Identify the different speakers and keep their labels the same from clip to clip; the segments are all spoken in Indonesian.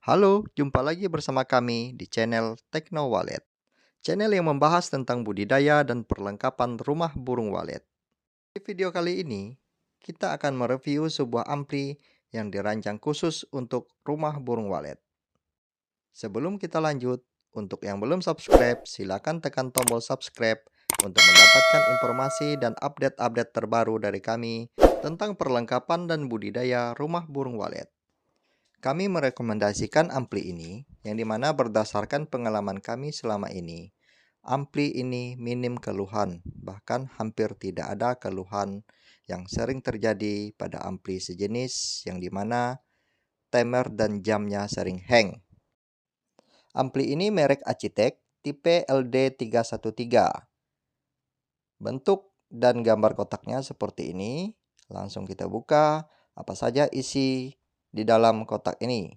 Speaker 1: Halo, jumpa lagi bersama kami di channel Tekno Wallet. Channel yang membahas tentang budidaya dan perlengkapan rumah burung walet. Di video kali ini, kita akan mereview sebuah ampli yang dirancang khusus untuk rumah burung walet. Sebelum kita lanjut, untuk yang belum subscribe, silakan tekan tombol subscribe untuk mendapatkan informasi dan update-update terbaru dari kami tentang perlengkapan dan budidaya rumah burung walet. Kami merekomendasikan ampli ini, yang dimana berdasarkan pengalaman kami selama ini, ampli ini minim keluhan, bahkan hampir tidak ada keluhan yang sering terjadi pada ampli sejenis yang dimana timer dan jamnya sering hang. Ampli ini merek Acitek tipe LD313. Bentuk dan gambar kotaknya seperti ini. Langsung kita buka apa saja isi di dalam kotak ini.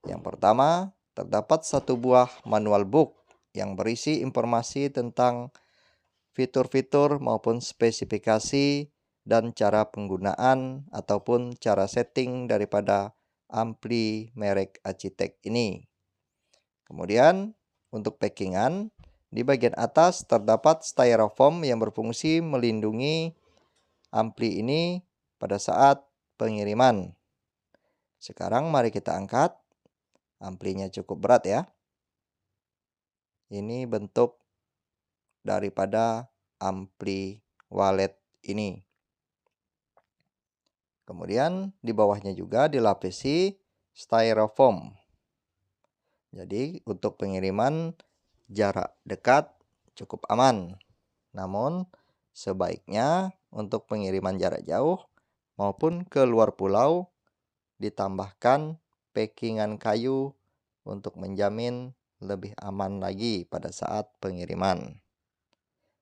Speaker 1: Yang pertama, terdapat satu buah manual book yang berisi informasi tentang fitur-fitur maupun spesifikasi dan cara penggunaan ataupun cara setting daripada ampli merek Acitek ini. Kemudian, untuk packingan, di bagian atas terdapat styrofoam yang berfungsi melindungi ampli ini pada saat pengiriman. Sekarang mari kita angkat. Amplinya cukup berat ya. Ini bentuk daripada ampli walet ini. Kemudian di bawahnya juga dilapisi styrofoam. Jadi untuk pengiriman jarak dekat cukup aman. Namun sebaiknya untuk pengiriman jarak jauh maupun ke luar pulau ditambahkan packingan kayu untuk menjamin lebih aman lagi pada saat pengiriman.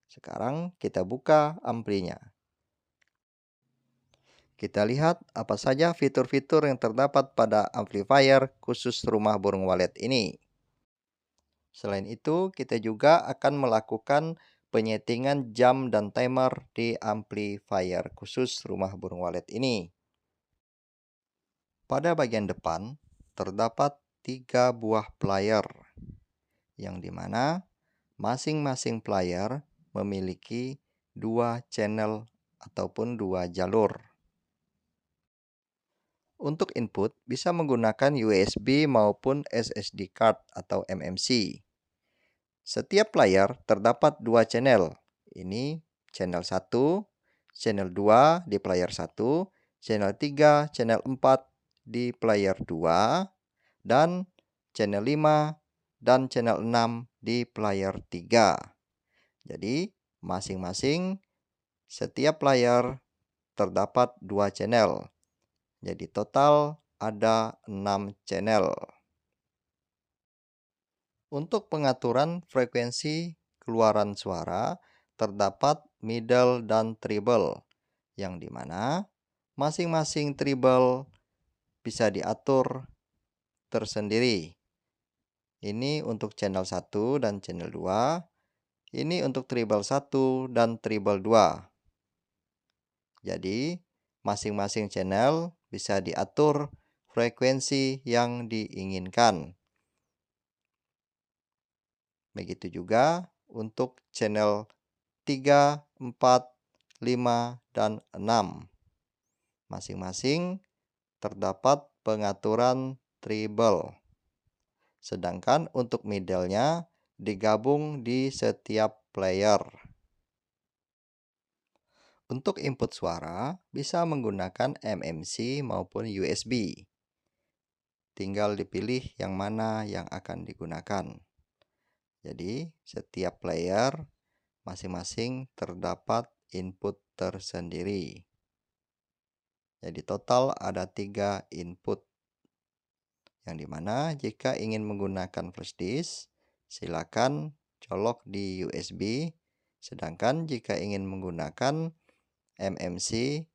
Speaker 1: Sekarang kita buka amplinya. Kita lihat apa saja fitur-fitur yang terdapat pada amplifier khusus rumah burung walet ini. Selain itu, kita juga akan melakukan penyetingan jam dan timer di amplifier khusus rumah burung walet ini. Pada bagian depan, terdapat 3 buah player, yang dimana masing-masing player memiliki 2 channel ataupun 2 jalur. Untuk input bisa menggunakan USB maupun SSD card atau MMC. Setiap player terdapat 2 channel. Ini channel 1, channel 2 di player 1, channel 3, channel 4 di player 2, dan channel 5 dan channel 6 di player 3. Jadi, masing-masing setiap player terdapat 2 channel. Jadi total ada 6 channel. Untuk pengaturan frekuensi keluaran suara, terdapat middle dan treble, yang dimana masing-masing treble bisa diatur tersendiri. Ini untuk channel 1 dan channel 2. Ini untuk treble 1 dan treble 2. Jadi, masing-masing channel bisa diatur frekuensi yang diinginkan. Begitu juga untuk channel 3, 4, 5, dan 6. Masing-masing terdapat pengaturan treble. Sedangkan untuk middle-nya digabung di setiap player. Untuk input suara bisa menggunakan MMC maupun USB. Tinggal dipilih yang mana yang akan digunakan. Jadi setiap player masing-masing terdapat input tersendiri. Jadi total ada 3 input. Yang dimana jika ingin menggunakan flash disk, silakan colok di USB. Sedangkan jika ingin menggunakan MMC,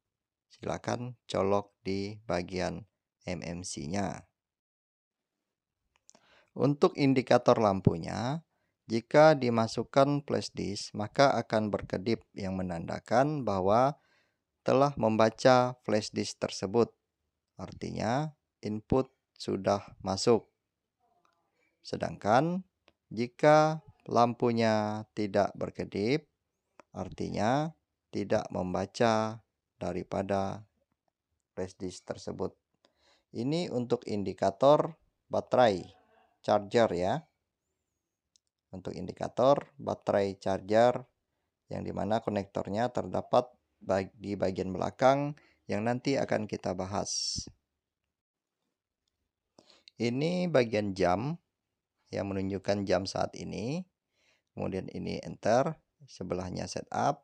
Speaker 1: silakan colok di bagian MMC-nya. Untuk indikator lampunya, jika dimasukkan flash disk, maka akan berkedip yang menandakan bahwa telah membaca flash disk tersebut. Artinya, input sudah masuk. Sedangkan jika lampunya tidak berkedip, artinya tidak membaca daripada flash disk tersebut. Ini untuk indikator baterai charger ya. Untuk indikator baterai charger yang dimana konektornya terdapat di bagian belakang yang nanti akan kita bahas. Ini bagian jam yang menunjukkan jam saat ini. Kemudian ini enter, sebelahnya setup.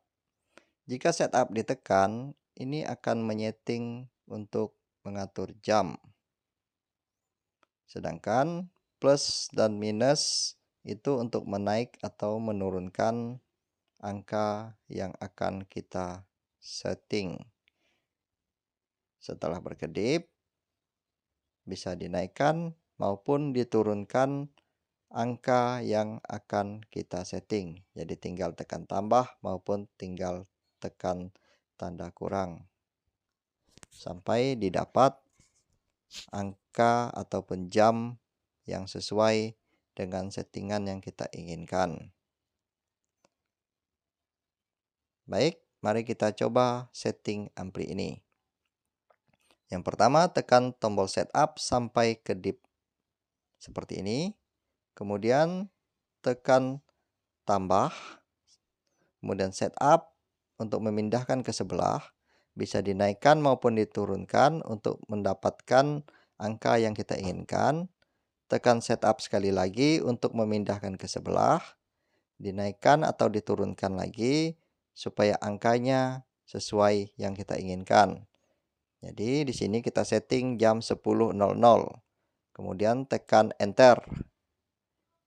Speaker 1: Jika setup ditekan, ini akan menyeting untuk mengatur jam. Sedangkan plus dan minus itu untuk menaik atau menurunkan angka yang akan kita setting. Setelah berkedip, bisa dinaikkan maupun diturunkan angka yang akan kita setting. Jadi tinggal tekan tambah maupun tinggal tekan tanda kurang. Sampai didapat angka ataupun jam yang sesuai dengan settingan yang kita inginkan. Baik, mari kita coba setting ampli ini. Yang pertama, tekan tombol setup sampai kedip seperti ini. Kemudian tekan tambah, kemudian setup untuk memindahkan ke sebelah. Bisa dinaikkan maupun diturunkan untuk mendapatkan angka yang kita inginkan. Tekan setup sekali lagi untuk memindahkan ke sebelah. Dinaikkan atau diturunkan lagi supaya angkanya sesuai yang kita inginkan. Jadi di sini kita setting jam 10.00. Kemudian tekan enter.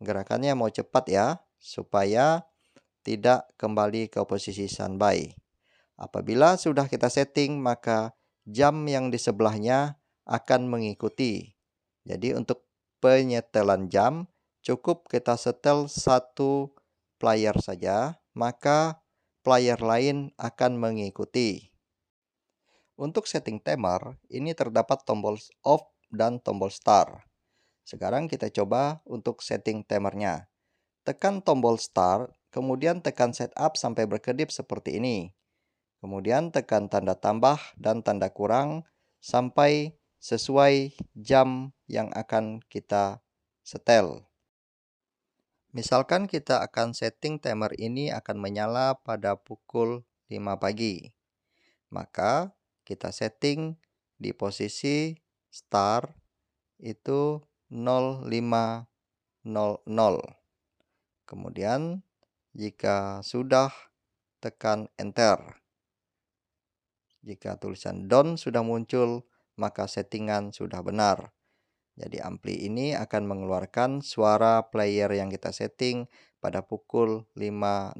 Speaker 1: Gerakannya mau cepat ya, supaya tidak kembali ke posisi standby. Apabila sudah kita setting, maka jam yang di sebelahnya akan mengikuti. Jadi untuk penyetelan jam, cukup kita setel satu player saja, maka player lain akan mengikuti. Untuk setting timer, ini terdapat tombol off dan tombol start. Sekarang kita coba untuk setting timernya. Tekan tombol start, kemudian tekan setup sampai berkedip seperti ini. Kemudian tekan tanda tambah dan tanda kurang sampai sesuai jam yang akan kita setel. Misalkan kita akan setting timer ini akan menyala pada pukul 5 pagi. Maka kita setting di posisi start itu 05.00. Kemudian jika sudah, tekan enter. Jika tulisan done sudah muncul, maka settingan sudah benar. Jadi ampli ini akan mengeluarkan suara player yang kita setting pada pukul 5.00.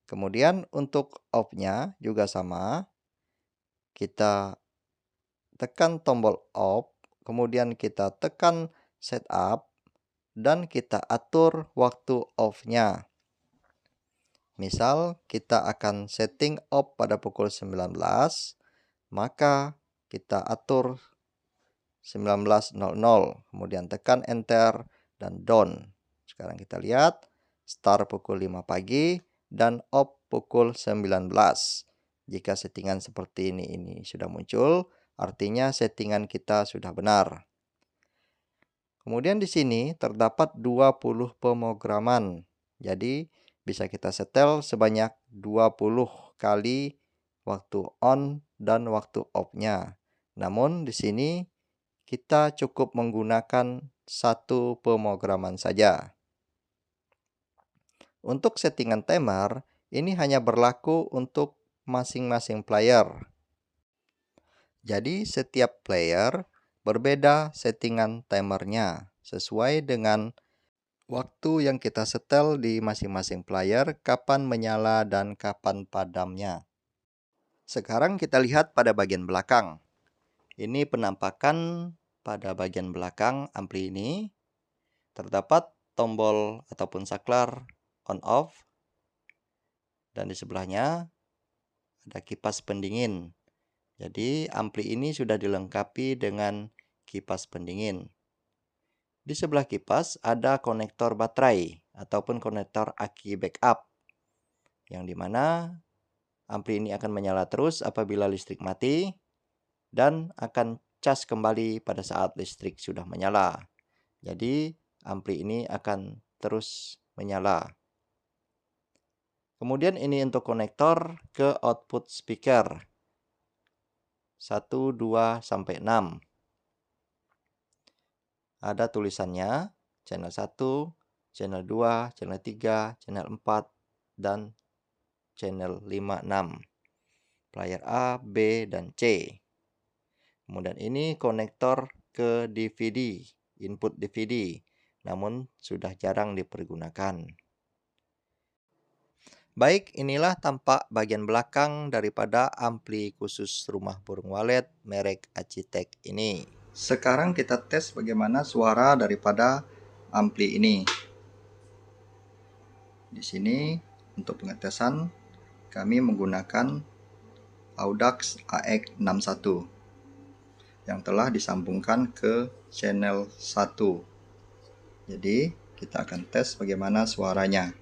Speaker 1: Kemudian untuk off-nya juga sama. Kita tekan tombol off, kemudian kita tekan setup, dan kita atur waktu off-nya. Misal kita akan setting off pada pukul 19, maka kita atur 19.00, kemudian tekan enter dan done. Sekarang kita lihat start pukul 5 pagi dan off pukul 19. Jika settingan seperti ini sudah muncul, artinya settingan kita sudah benar. Kemudian di sini terdapat 20 pemrograman. Jadi bisa kita setel sebanyak 20 kali waktu on dan waktu off-nya. Namun di sini kita cukup menggunakan satu pemrograman saja. Untuk settingan timer, ini hanya berlaku untuk masing-masing player. Jadi setiap player berbeda settingan timernya sesuai dengan waktu yang kita setel di masing-masing player, kapan menyala dan kapan padamnya. Sekarang kita lihat pada bagian belakang. Ini penampakan pada bagian belakang ampli ini. Terdapat tombol ataupun saklar on off. Dan di sebelahnya ada kipas pendingin. Jadi ampli ini sudah dilengkapi dengan kipas pendingin. Di sebelah kipas ada konektor baterai ataupun konektor aki backup, yang dimana ampli ini akan menyala terus apabila listrik mati dan akan cas kembali pada saat listrik sudah menyala. Jadi ampli ini akan terus menyala. Kemudian ini untuk konektor ke output speaker 1, 2, sampai 6. Ada tulisannya channel 1, channel 2, channel 3, channel 4, dan channel 5, 6. Player A, B, dan C. Kemudian ini konektor ke DVD, input DVD, namun sudah jarang dipergunakan. Baik, inilah tampak bagian belakang daripada ampli khusus rumah burung walet merek Acitech ini. Sekarang kita tes bagaimana suara daripada ampli ini. Di sini untuk pengetesan kami menggunakan Audax AX61 yang telah disambungkan ke channel 1. Jadi kita akan tes bagaimana suaranya.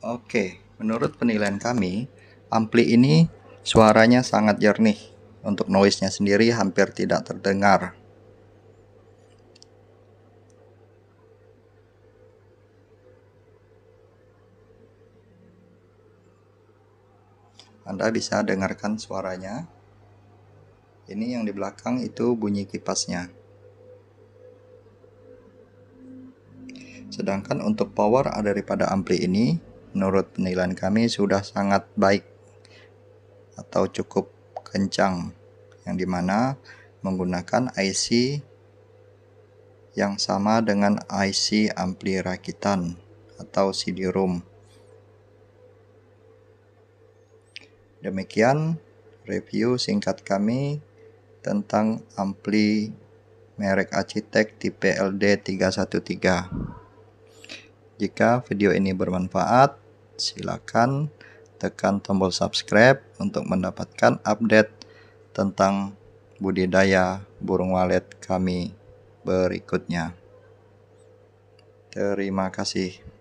Speaker 1: Oke, menurut penilaian kami, ampli ini suaranya sangat jernih. Untuk noise-nya sendiri hampir tidak terdengar. Anda bisa dengarkan suaranya. Ini yang di belakang itu bunyi kipasnya. Sedangkan untuk power daripada ampli ini, menurut penilaian kami sudah sangat baik atau cukup kencang, yang dimana menggunakan IC yang sama dengan IC ampli rakitan atau CD-ROM. Demikian review singkat kami tentang ampli merek Acitech tipe LD313. Jika video ini bermanfaat, silakan tekan tombol subscribe untuk mendapatkan update tentang budidaya burung walet kami berikutnya. Terima kasih.